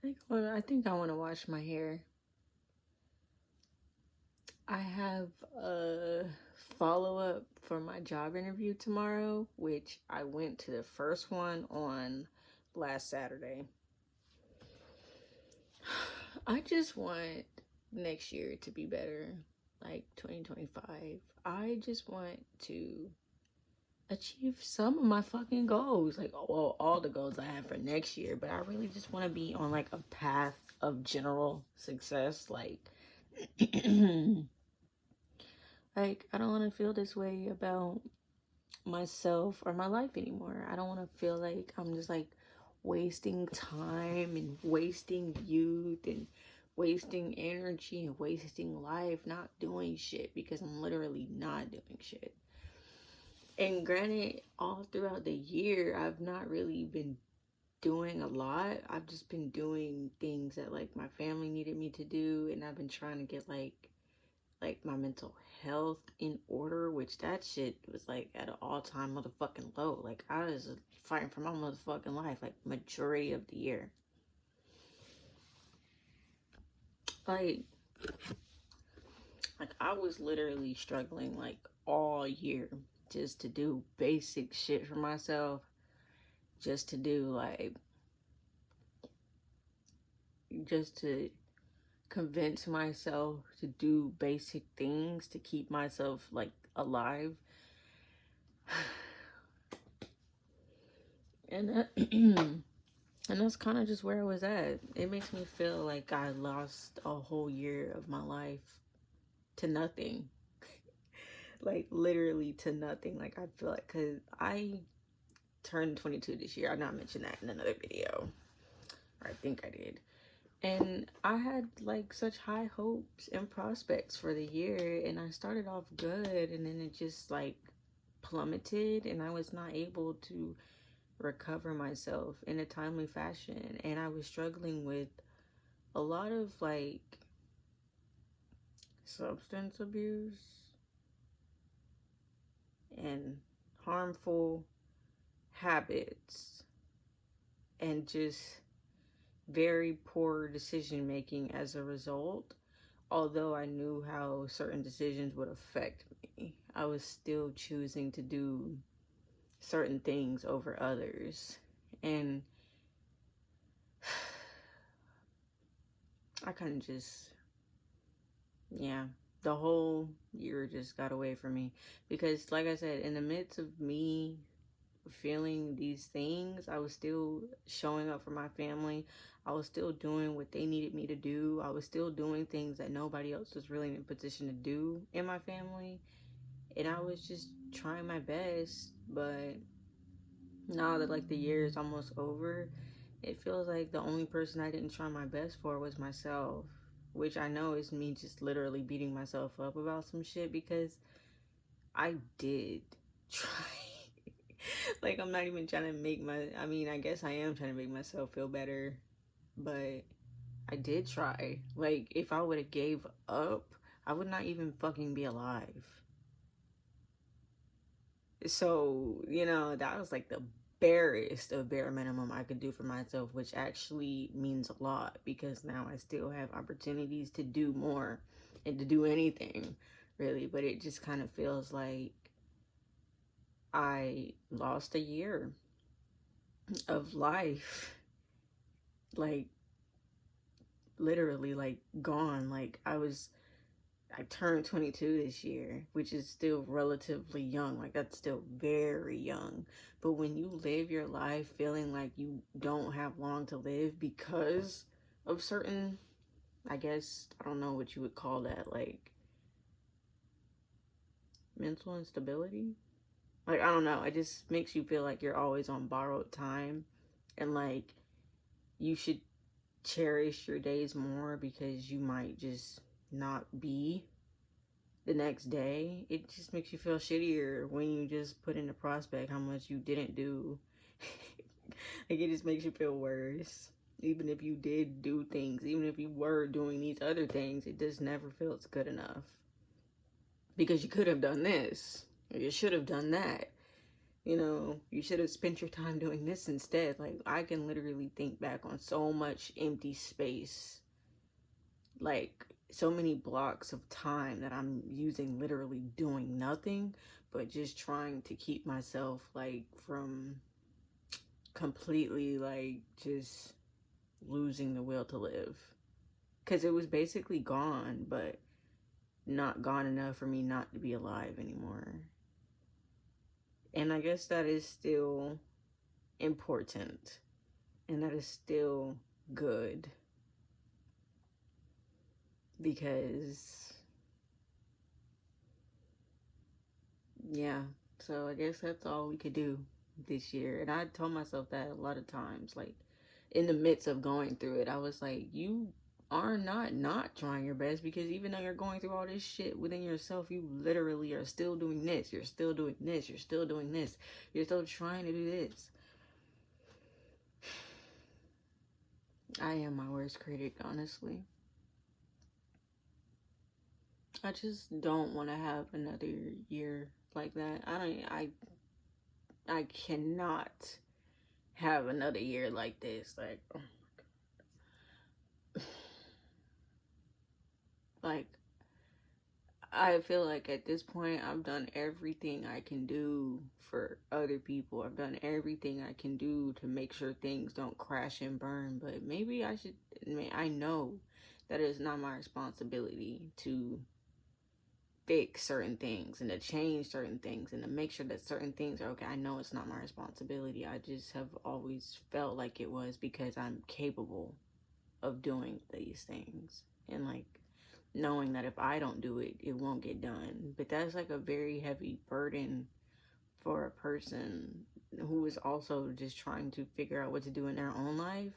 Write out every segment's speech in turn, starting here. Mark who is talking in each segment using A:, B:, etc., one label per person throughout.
A: I think I want to wash my hair. I have a follow-up for my job interview tomorrow, which I went to the first one on last Saturday. I just want next year to be better, like 2025. I just want to achieve some of my fucking goals. Like, well, all the goals I have for next year, but I really just want to be on like a path of general success. Like I don't want to feel this way about myself or my life anymore. I don't want to feel like I'm just like wasting time and wasting youth and wasting energy and wasting life not doing shit because I'm literally not doing shit. And granted, all throughout the year, I've not really been doing a lot. I've just been doing things that like my family needed me to do, and I've been trying to get like my mental health in order, which that shit was like at an all-time motherfucking low. Like I was fighting for my motherfucking life like majority of the year. Like like I was literally struggling like all year just to do basic shit for myself, just to do like just to convince myself to do basic things to keep myself like alive. And and that's kind of just where I was at. It makes me feel like I lost a whole year of my life to nothing. Like literally to nothing. Like I feel like cuz I turned 22 this year. I not mentioned that in another video. Or I think I did. And I had like such high hopes and prospects for the year, and I started off good, and then it just like plummeted, and I was not able to recover myself in a timely fashion. And I was struggling with a lot of like substance abuse and harmful habits and just very poor decision making as a result. Although I knew how certain decisions would affect me, I was still choosing to do certain things over others. And I kind of just, yeah, the whole year just got away from me. Because, like I said, in the midst of me feeling these things, I was still showing up for my family. I was still doing what they needed me to do. I was still doing things that nobody else was really in a position to do in my family. And I was just trying my best. But now that like the year is almost over, it feels like the only person I didn't try my best for was myself. Which I know is me just literally beating myself up about some shit because I did try. Like I'm not even trying to make I mean, I guess I am trying to make myself feel better, but I did try. Like if I would have gave up, I would not even fucking be alive. So, that was like the barest of bare minimum I could do for myself, which actually means a lot because now I still have opportunities to do more and to do anything really. But it just kind of feels like I lost a year of life, like literally, like gone. Like I turned 22 this year, which is still relatively young. Like, that's still very young. But when you live your life feeling like you don't have long to live because of certain, I guess, I don't know what you would call that, like mental instability. Like, I don't know. It just makes you feel like you're always on borrowed time and like you should cherish your days more because you might just not be the next day. It just makes you feel shittier when you just put in the prospect how much you didn't do. Like it just makes you feel worse. Even if you did do things, even if you were doing these other things, it just never feels good enough. Because you could have done this, or you should have done that. You should have spent your time doing this instead. Like, I can literally think back on so much empty space, like so many blocks of time that I'm using literally doing nothing, but just trying to keep myself like from completely like just losing the will to live. Because it was basically gone, but not gone enough for me not to be alive anymore. And I guess that is still important, and that is still good, because yeah. So I guess that's all we could do this year. And I told myself that a lot of times, like in the midst of going through it, I was like, you are not trying your best, because even though you're going through all this shit within yourself, you literally are still doing this, you're still doing this, you're still doing this, you're still trying to do this. I am my worst critic, honestly. I just don't want to have another year like that. I cannot have another year like this. Like, oh, like I feel like at this point I've done everything I can do for other people. I've done everything I can do to make sure things don't crash and burn, but maybe I should, I know that it's not my responsibility to fix certain things and to change certain things and to make sure that certain things are okay. I know it's not my responsibility. I just have always felt like it was, because I'm capable of doing these things. And like knowing that if I don't do it, it won't get done. But that's like a very heavy burden for a person who is also just trying to figure out what to do in their own life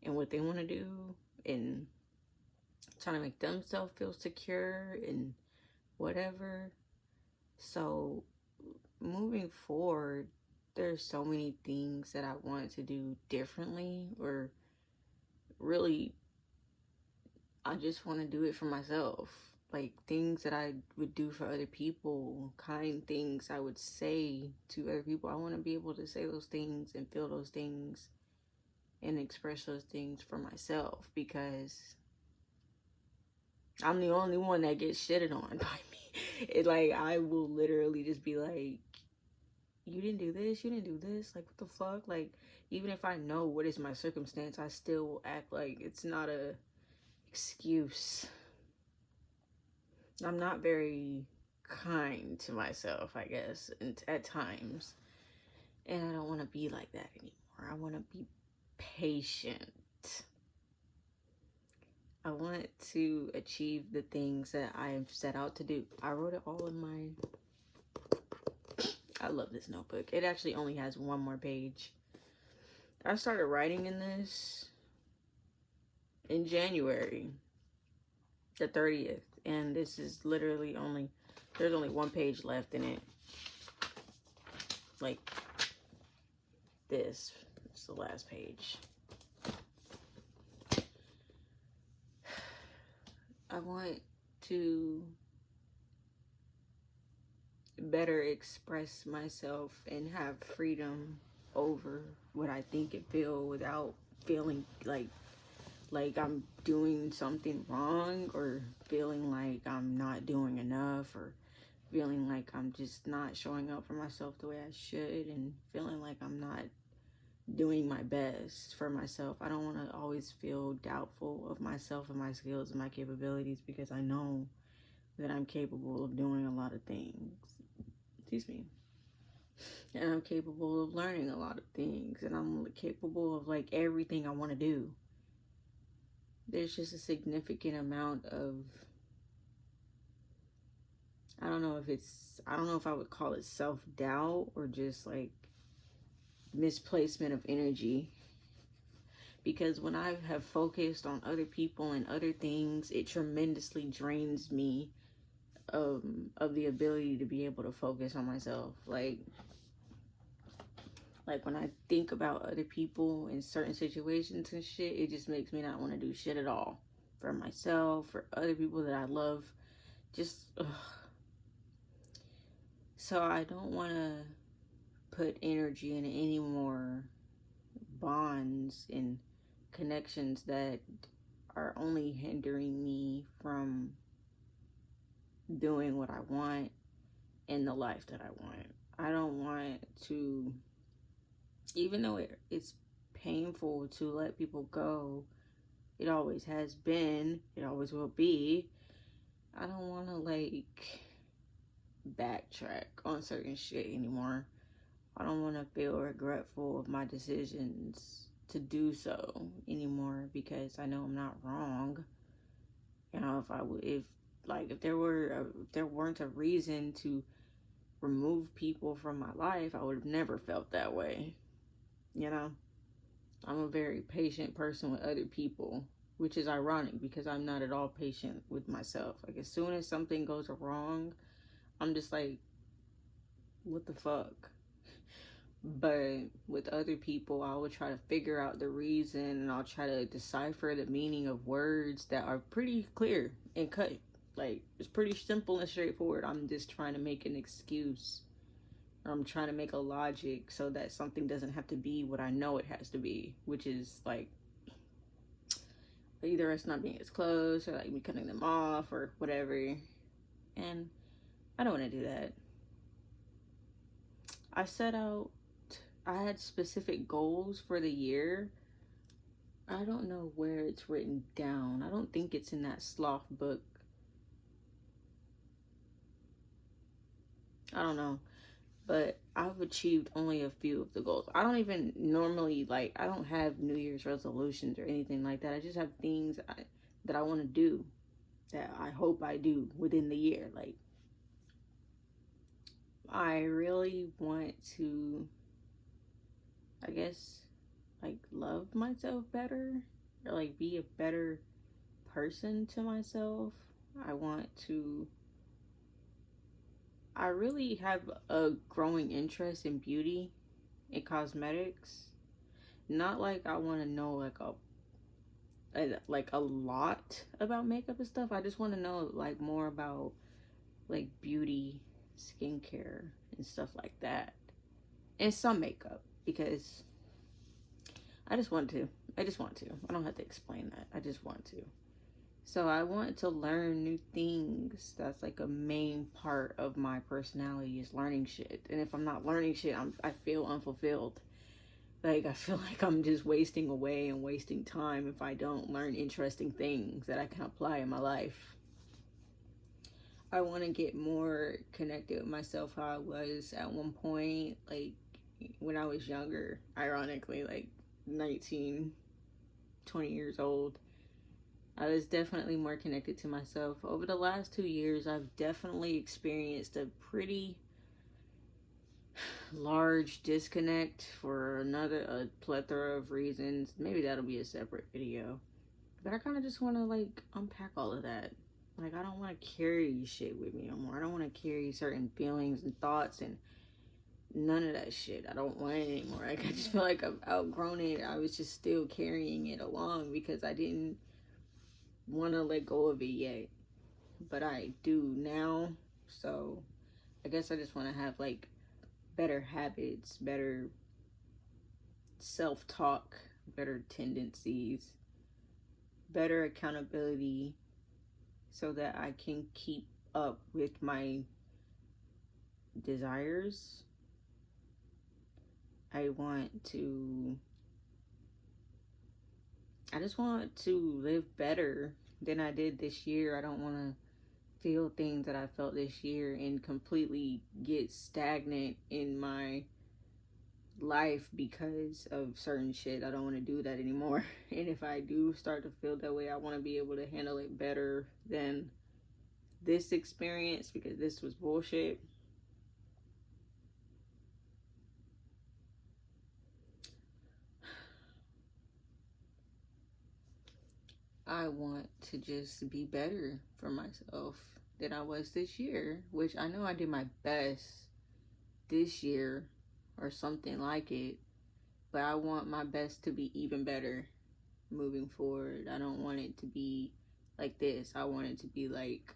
A: and what they want to do, and trying to make themselves feel secure and whatever. So moving forward, there's so many things that I wanted to do differently, or really I just want to do it for myself. Like things that I would do for other people, kind things I would say to other people. I want to be able to say those things and feel those things and express those things for myself, because I'm the only one that gets shitted on by me. It like I will literally just be like, you didn't do this, you didn't do this, like what the fuck? Like, even if I know what is my circumstance, I still will act like it's not a excuse. I'm not very kind to myself, I guess, and at times. And I don't want to be like that anymore. I want to be patient. I want to achieve the things that I've set out to do. I wrote it all in my... I love this notebook. It actually only has one more page. I started writing in this in January the 30th, and this is literally only... there's only one page left in it. Like this. It's the last page. I want to better express myself and have freedom over what I think and feel, without feeling like I'm doing something wrong, or feeling like I'm not doing enough, or feeling like I'm just not showing up for myself the way I should, and feeling like I'm not doing my best for myself. I don't want to always feel doubtful of myself and my skills and my capabilities, because I know that I'm capable of doing a lot of things. Excuse me. And I'm capable of learning a lot of things, and I'm capable of like everything I want to do. There's just a significant amount of, I don't know if I would call it self-doubt, or just like misplacement of energy. Because when I have focused on other people and other things, it tremendously drains me of the ability to be able to focus on myself. Like when I think about other people in certain situations and shit, it just makes me not want to do shit at all. For myself, for other people that I love. Just, ugh. So I don't want to put energy in any more bonds and connections that are only hindering me from doing what I want in the life that I want. I don't want to, even though it's painful to let people go, it always has been, it always will be. I don't want to like backtrack on certain shit anymore. I don't want to feel regretful of my decisions to do so anymore because I know I'm not wrong. You know, if I would, if like if there weren't a reason to remove people from my life, I would have never felt that way. You know, I'm a very patient person with other people, which is ironic because I'm not at all patient with myself. Like as soon as something goes wrong, I'm just like, what the fuck? But with other people, I will try to figure out the reason and I'll try to decipher the meaning of words that are pretty clear and cut. Like, it's pretty simple and straightforward. I'm just trying to make an excuse, or I'm trying to make a logic so that something doesn't have to be what I know it has to be, which is like either it's not being as close or like me cutting them off or whatever. And I don't want to do that. I set out, I had specific goals for the year. I don't know where it's written down. I don't think it's in that sloth book. I don't know. But I've achieved only a few of the goals. I don't even normally like, I don't have New Year's resolutions or anything like that. I just have things that I want to do that I hope I do within the year. Like, I really want to, I guess, like love myself better or like be a better person to myself. I want to, I really have a growing interest in beauty and cosmetics. Not like I want to know like a lot about makeup and stuff. I just want to know like more about like beauty, skincare, and stuff like that, and some makeup because I just want to. I just want to. I don't have to explain that. I just want to. So I want to learn new things. That's like a main part of my personality is learning shit. And if I'm not learning shit, I feel unfulfilled. Like I feel like I'm just wasting away and wasting time if I don't learn interesting things that I can apply in my life. I want to get more connected with myself how I was at one point, like when I was younger, ironically, like 19, 20 years old. I was definitely more connected to myself. Over the last 2 years, I've definitely experienced a pretty large disconnect for a plethora of reasons. Maybe that'll be a separate video. But I kind of just want to like unpack all of that. Like, I don't want to carry shit with me no more. I don't want to carry certain feelings and thoughts and none of that shit. I don't want it anymore. Like, I just feel like I've outgrown it. I was just still carrying it along because I didn't want to let go of it yet. But I do now. So I guess I just want to have like better habits, better self talk, better tendencies, better accountability so that I can keep up with my desires. I want to, I just want to live better than I did this year. I don't want to feel things that I felt this year and completely get stagnant in my life because of certain shit. I don't want to do that anymore. And if I do start to feel that way, I want to be able to handle it better than this experience because this was bullshit. I want to just be better for myself than I was this year, which I know I did my best this year or something like it, but I want my best to be even better moving forward. I don't want it to be like this. I want it to be like,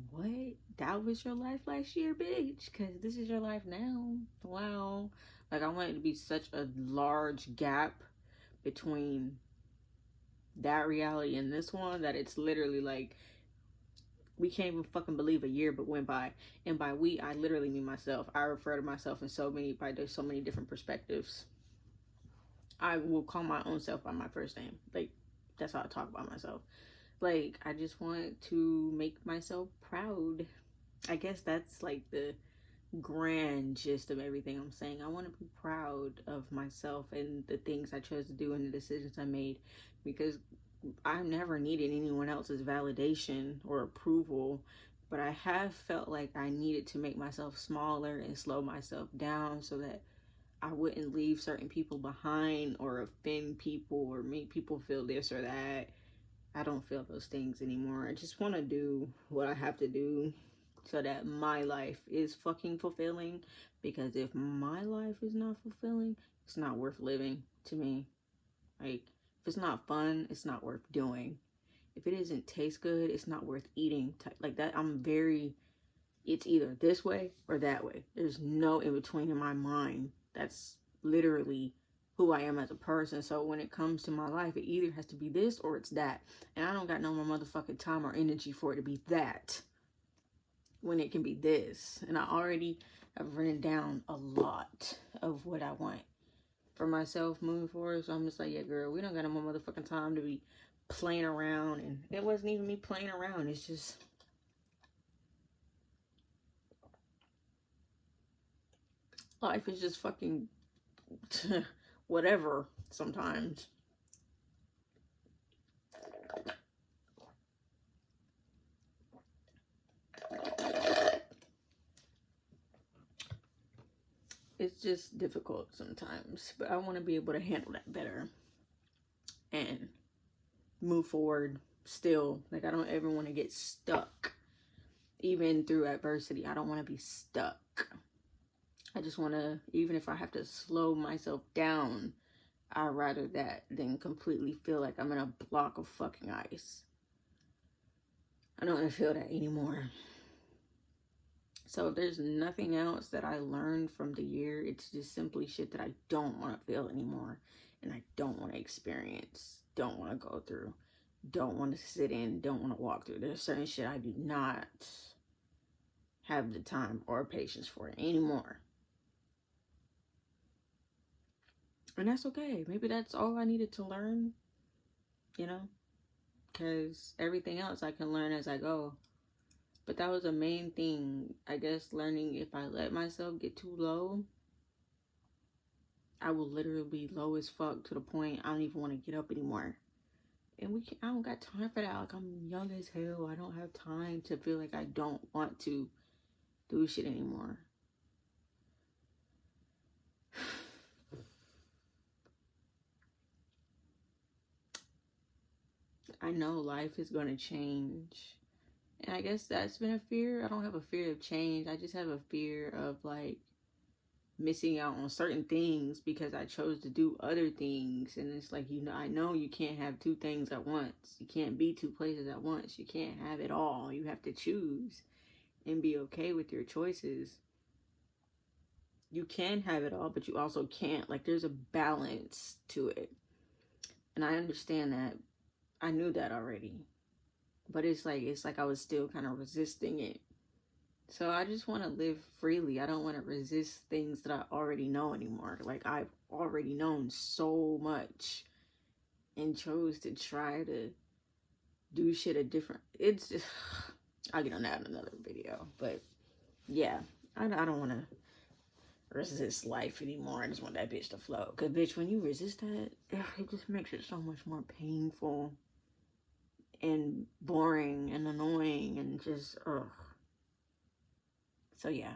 A: what? That was your life last year, bitch? Because this is your life now. Wow. Like, I want it to be such a large gap between that reality and this one that it's literally like we can't even fucking believe a year but went by. And by we, I literally mean myself. I refer to myself in so many different perspectives. I will call my own self by my first name. Like, that's how I talk about myself. Like, I just want to make myself proud. I guess that's like the grand gist of everything I'm saying. I want to be proud of myself and the things I chose to do and the decisions I made, because I never needed anyone else's validation or approval, but I have felt like I needed to make myself smaller and slow myself down so that I wouldn't leave certain people behind or offend people or make people feel this or that. I don't feel those things anymore. I just want to do what I have to do so that my life is fucking fulfilling. Because if my life is not fulfilling, it's not worth living to me. Like, if it's not fun, it's not worth doing. If it doesn't taste good, it's not worth eating. Like that, it's either this way or that way. There's no in between in my mind. That's literally who I am as a person. So when it comes to my life, it either has to be this or it's that. And I don't got no more motherfucking time or energy for it to be that when it can be this. And I already have written down a lot of what I want for myself moving forward. So I'm just like, yeah, girl, we don't got no more motherfucking time to be playing around. And it wasn't even me playing around. It's just life is just fucking whatever sometimes. It's just difficult sometimes, but I want to be able to handle that better and move forward still. Like, I don't ever want to get stuck, even through adversity. I don't want to be stuck. I just want to, even if I have to slow myself down, I'd rather that than completely feel like I'm in a block of fucking ice. I don't want to feel that anymore. So if there's nothing else that I learned from the year, it's just simply shit that I don't want to feel anymore. And I don't want to experience, don't want to go through, don't want to sit in, don't want to walk through. There's certain shit I do not have the time or patience for anymore. And that's okay. Maybe that's all I needed to learn, you know? Because everything else I can learn as I go. But that was the main thing, I guess, learning if I let myself get too low, I will literally be low as fuck to the point I don't even want to get up anymore. And I don't got time for that. Like, I'm young as hell. I don't have time to feel like I don't want to do shit anymore. I know life is going to change. And I guess that's been a fear. I don't have a fear of change. I just have a fear of, like, missing out on certain things because I chose to do other things. And it's like, you know, I know you can't have two things at once. You can't be two places at once. You can't have it all. You have to choose and be okay with your choices. You can have it all, but you also can't. Like, there's a balance to it. And I understand that. I knew that already. But it's like I was still kind of resisting it. So I just want to live freely. I don't want to resist things that I already know anymore. Like, I've already known so much and chose to try to do shit a different. It's just, I'll get on that in another video. But yeah, I don't want to resist life anymore. I just want that bitch to flow. Because, bitch, when you resist that, it just makes it so much more painful and boring and annoying and just, ugh. So yeah.